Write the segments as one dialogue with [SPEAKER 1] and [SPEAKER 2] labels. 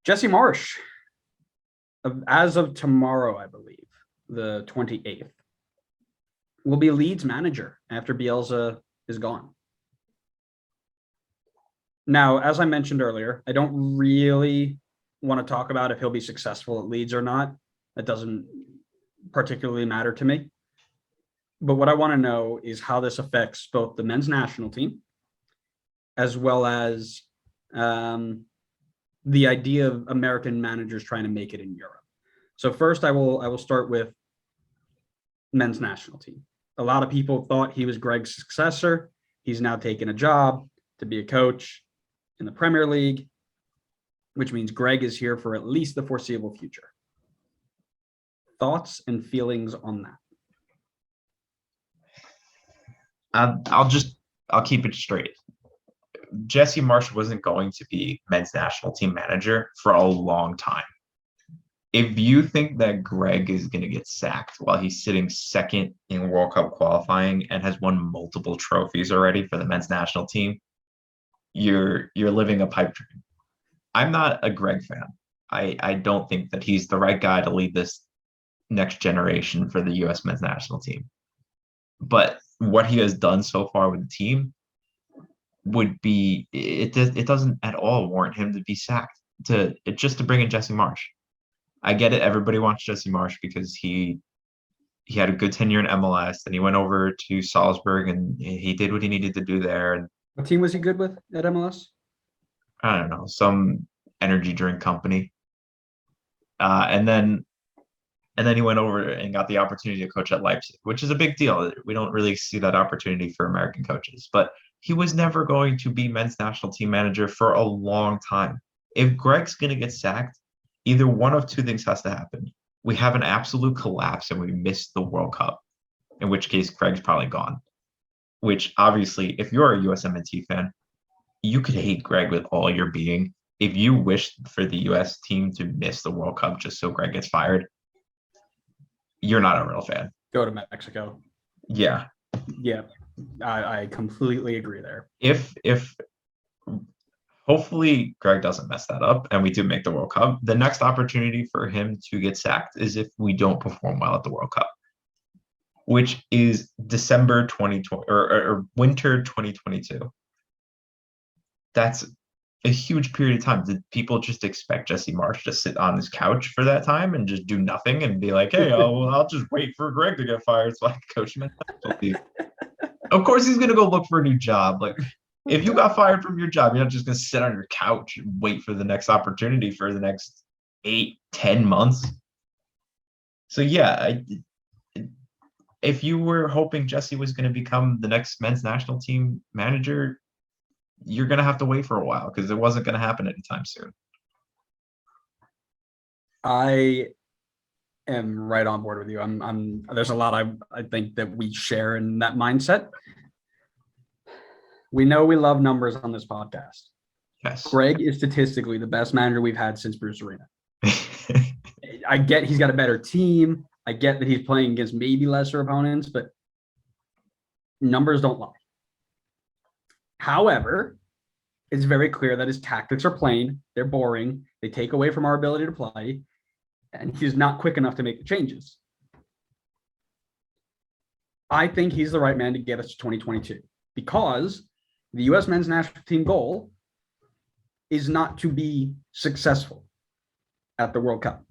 [SPEAKER 1] Jesse Marsch, as of tomorrow, I believe, the 28th, will be Leeds manager after Bielsa is gone. Now, as I mentioned earlier, I don't really want to talk about if he'll be successful at Leeds or not. That doesn't particularly matter to me. But what I want to know is how this affects both the men's national team as well as the idea of American managers trying to make it in Europe. So first, I will start with men's national team. A lot of people thought he was Greg's successor. He's now taken a job to be a coach in the Premier League, which means Greg is here for at least the foreseeable future. Thoughts and feelings on
[SPEAKER 2] that? I'll keep it straight. Jesse Marsch wasn't going to be men's national team manager for a long time. If you think that Greg is going to get sacked while he's sitting second in World Cup qualifying and has won multiple trophies already for the men's national team, you're living a pipe dream. I'm not a Greg fan. I don't think that he's the right guy to lead this next generation for the U.S. men's national team. But what he has done so far with the team would be it doesn't at all warrant him to be sacked just to bring in Jesse Marsch. I get it. Everybody wants Jesse Marsch because he had a good tenure in MLS, and he went over to Salzburg and he did what he needed to do there. And
[SPEAKER 1] what team was he good with at MLS?
[SPEAKER 2] I don't know, some energy drink company. And then he went over and got the opportunity to coach at Leipzig, which is a big deal. We don't really see that opportunity for American coaches, but he was never going to be men's national team manager for a long time. If Greg's going to get sacked, either one of two things has to happen. We have an absolute collapse and we miss the World Cup, in which case Greg's probably gone. Which obviously, if you're a USMNT fan, you could hate Greg with all your being. If you wish for the US team to miss the World Cup just so Greg gets fired, you're not a real fan.
[SPEAKER 1] Go to Mexico.
[SPEAKER 2] Yeah.
[SPEAKER 1] Yeah. I completely agree there.
[SPEAKER 2] If hopefully Greg doesn't mess that up and we do make the World Cup, the next opportunity for him to get sacked is if we don't perform well at the World Cup, which is December 2020 or winter 2022. That's a huge period of time. Did people just expect Jesse Marsch to sit on his couch for that time and just do nothing and be like, hey, I'll just wait for Greg to get fired so I can coach him? Of course he's going to go look for a new job. Like, if you got fired from your job, you're not just going to sit on your couch and wait for the next opportunity for the next 8-10 months. So yeah, if you were hoping Jesse was going to become the next men's national team manager, you're going to have to wait for a while because it wasn't going to happen anytime soon.
[SPEAKER 1] I am right on board with you. There's a lot I think that we share in that mindset. We know we love numbers on this podcast.
[SPEAKER 2] Yes.
[SPEAKER 1] Greg is statistically the best manager we've had since Bruce Arena. I get he's got a better team. I get that he's playing against maybe lesser opponents, but numbers don't lie. However, it's very clear that his tactics are plain. They're boring. They take away from our ability to play, and he's not quick enough to make the changes. I think he's the right man to get us to 2022 because the U.S. men's national team goal is not to be successful at the World Cup.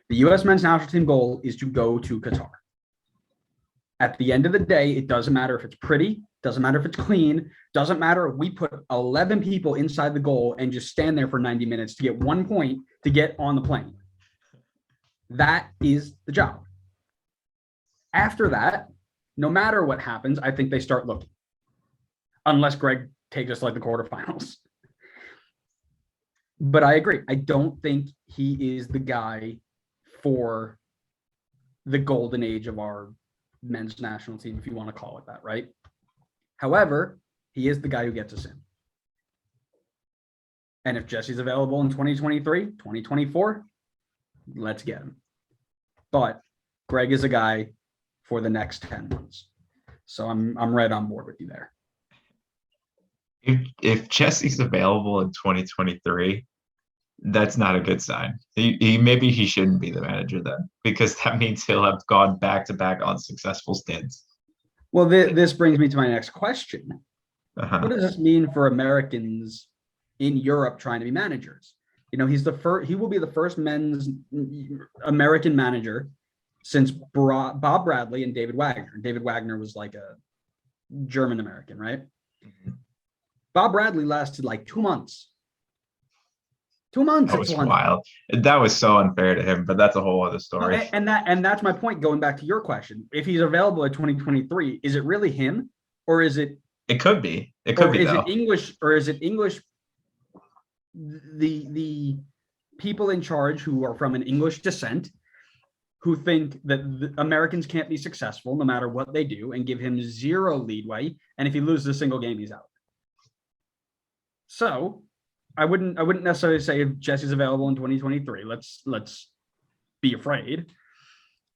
[SPEAKER 1] The U.S. men's national team goal is to go to Qatar. At the end of the day, it doesn't matter if it's pretty, doesn't matter if it's clean, doesn't matter if we put 11 people inside the goal and just stand there for 90 minutes to get 1 point to get on the plane. That is the job. After that, no matter what happens, I think they start looking. Unless Greg takes us like the quarterfinals. But I agree. I don't think he is the guy for the golden age of our men's national team, if you want to call it that, right? However, he is the guy who gets us in. And if Jesse's available in 2023, 2024, let's get him. But Greg is a guy for the next 10 months. So I'm right on board with you there.
[SPEAKER 2] If Jesse's available in 2023, That's not a good sign. Maybe he shouldn't be the manager then, because that means he'll have gone back to back unsuccessful stints.
[SPEAKER 1] Well, this brings me to my next question.
[SPEAKER 2] Uh-huh.
[SPEAKER 1] What does this mean for Americans in Europe trying to be managers? You know, he's the first. He will be the first men's American manager since Bob Bradley and David Wagner. David Wagner was like a German American, right?
[SPEAKER 2] Mhm.
[SPEAKER 1] Bob Bradley lasted like 2 months. 2 months.
[SPEAKER 2] That was wild. That was so unfair to him, but that's a whole other story.
[SPEAKER 1] And that's my point. Going back to your question, if he's available at 2023, is it really him, or is it?
[SPEAKER 2] It could be. It could be.
[SPEAKER 1] Is
[SPEAKER 2] though.
[SPEAKER 1] it English? Or is it English? The people in charge who are from an English descent, who think that the Americans can't be successful no matter what they do, and give him zero leadway. And if he loses a single game, he's out. So I wouldn't necessarily say if Jesse's available in 2023, let's be afraid.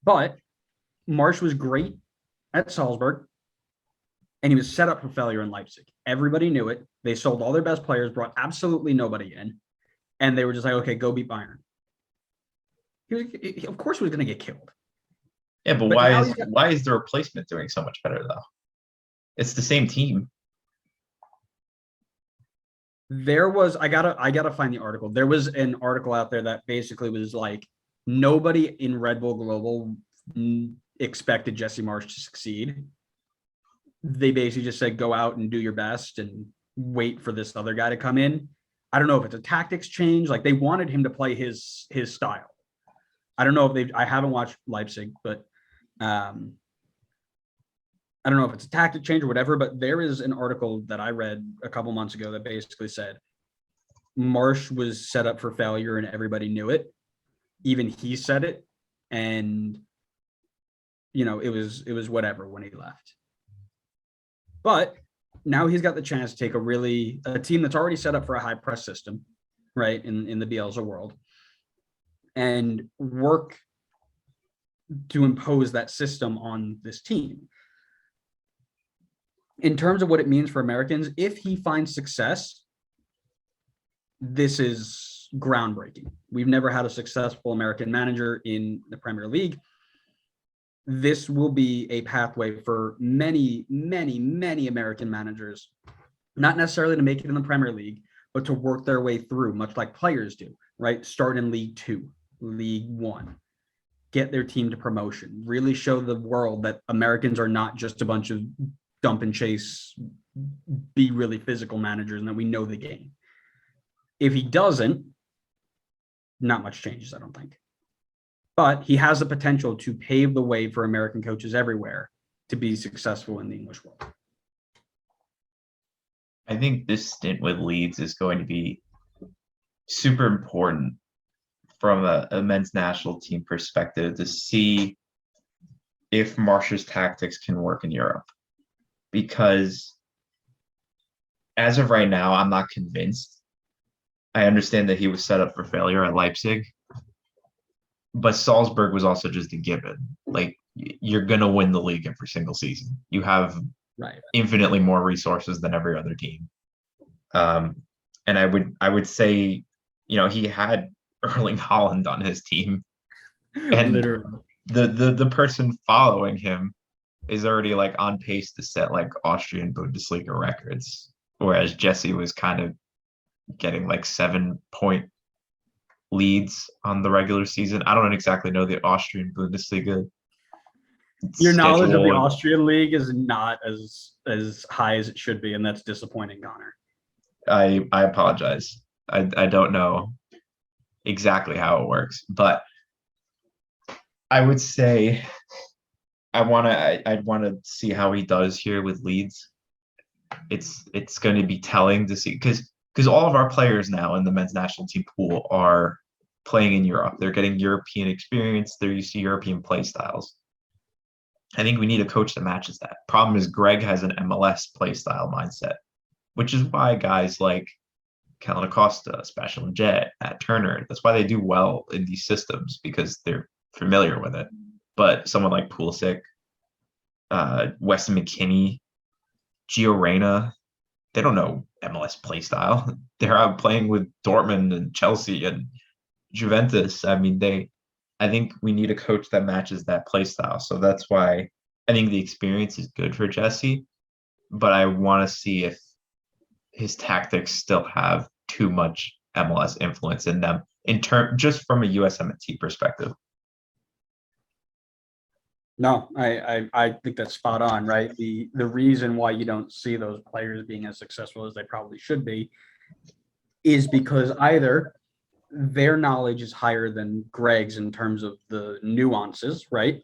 [SPEAKER 1] But Marsch was great at Salzburg, and he was set up for failure in Leipzig. Everybody knew it. They sold all their best players, brought absolutely nobody in, and they were just like, okay, go beat Bayern. Of course he was going to get killed.
[SPEAKER 2] Yeah, but why is the replacement doing so much better though? It's the same team.
[SPEAKER 1] There was I gotta find the article. There was an article out there that basically was like nobody in Red Bull Global expected Jesse Marsch to succeed. They basically just said go out and do your best and wait for this other guy to come in. I don't know if it's a tactics change. Like they wanted him to play his style. I don't know if I haven't watched Leipzig, but I don't know if it's a tactic change or whatever, but there is an article that I read a couple months ago that basically said Marsch was set up for failure and everybody knew it. Even he said it. And, you know, it was whatever when he left. But now he's got the chance to take a team that's already set up for a high press system, right, in the Bielsa world, and work to impose that system on this team. In terms of what it means for Americans, if he finds success, this is groundbreaking. We've never had a successful American manager in the Premier League. This will be a pathway for many, many, many American managers, not necessarily to make it in the Premier League, but to work their way through, much like players do, right? Start in League 2, League 1, get their team to promotion, really show the world that Americans are not just a bunch of dump and chase, be really physical managers, and that we know the game. If he doesn't, not much changes, I don't think. But he has the potential to pave the way for American coaches everywhere to be successful in the English world.
[SPEAKER 2] I think this stint with Leeds is going to be super important from a men's national team perspective to see if Marsch's tactics can work in Europe. Because as of right now, I'm not convinced. I understand that he was set up for failure at Leipzig, but Salzburg was also just a given. Like, you're going to win the league every single season. You have infinitely more resources than every other team. And I would say, you know, he had Erling Haaland on his team, and
[SPEAKER 1] literally
[SPEAKER 2] the person following him is already like on pace to set like Austrian Bundesliga records, whereas Jesse was kind of getting like 7-point leads on the regular season. I don't exactly know the Austrian Bundesliga.
[SPEAKER 1] Your knowledge of the Austrian league is not as high as it should be, and that's disappointing, Connor.
[SPEAKER 2] I apologize. I don't know exactly how it works, but I would say I'd want to see how he does here with Leeds. It's going to be telling to see because all of our players now in the men's national team pool are playing in Europe. They're getting European experience. They're used to European play styles. I think we need a coach that matches that. Problem is Greg has an MLS play style mindset, which is why guys like Kellen Acosta, Sebastian Jet, Matt Turner, that's why they do well in these systems, because they're familiar with it. But someone like Pulisic, Weston McKennie, Gio Reyna, they don't know MLS play style. They're out playing with Dortmund and Chelsea and Juventus. I mean, I think we need a coach that matches that play style. So that's why I think the experience is good for Jesse, but I want to see if his tactics still have too much MLS influence in them in just from a USMNT perspective.
[SPEAKER 1] No, I think that's spot on, right? The reason why you don't see those players being as successful as they probably should be is because either their knowledge is higher than Greg's in terms of the nuances, right?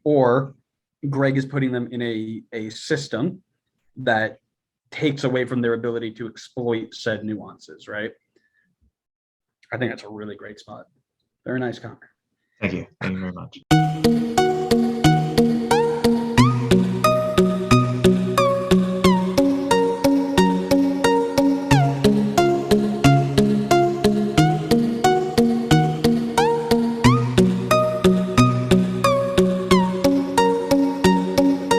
[SPEAKER 1] Or Greg is putting them in a system that takes away from their ability to exploit said nuances, right? I think that's a really great spot. Very nice, Connor.
[SPEAKER 2] Thank you. Thank you very much.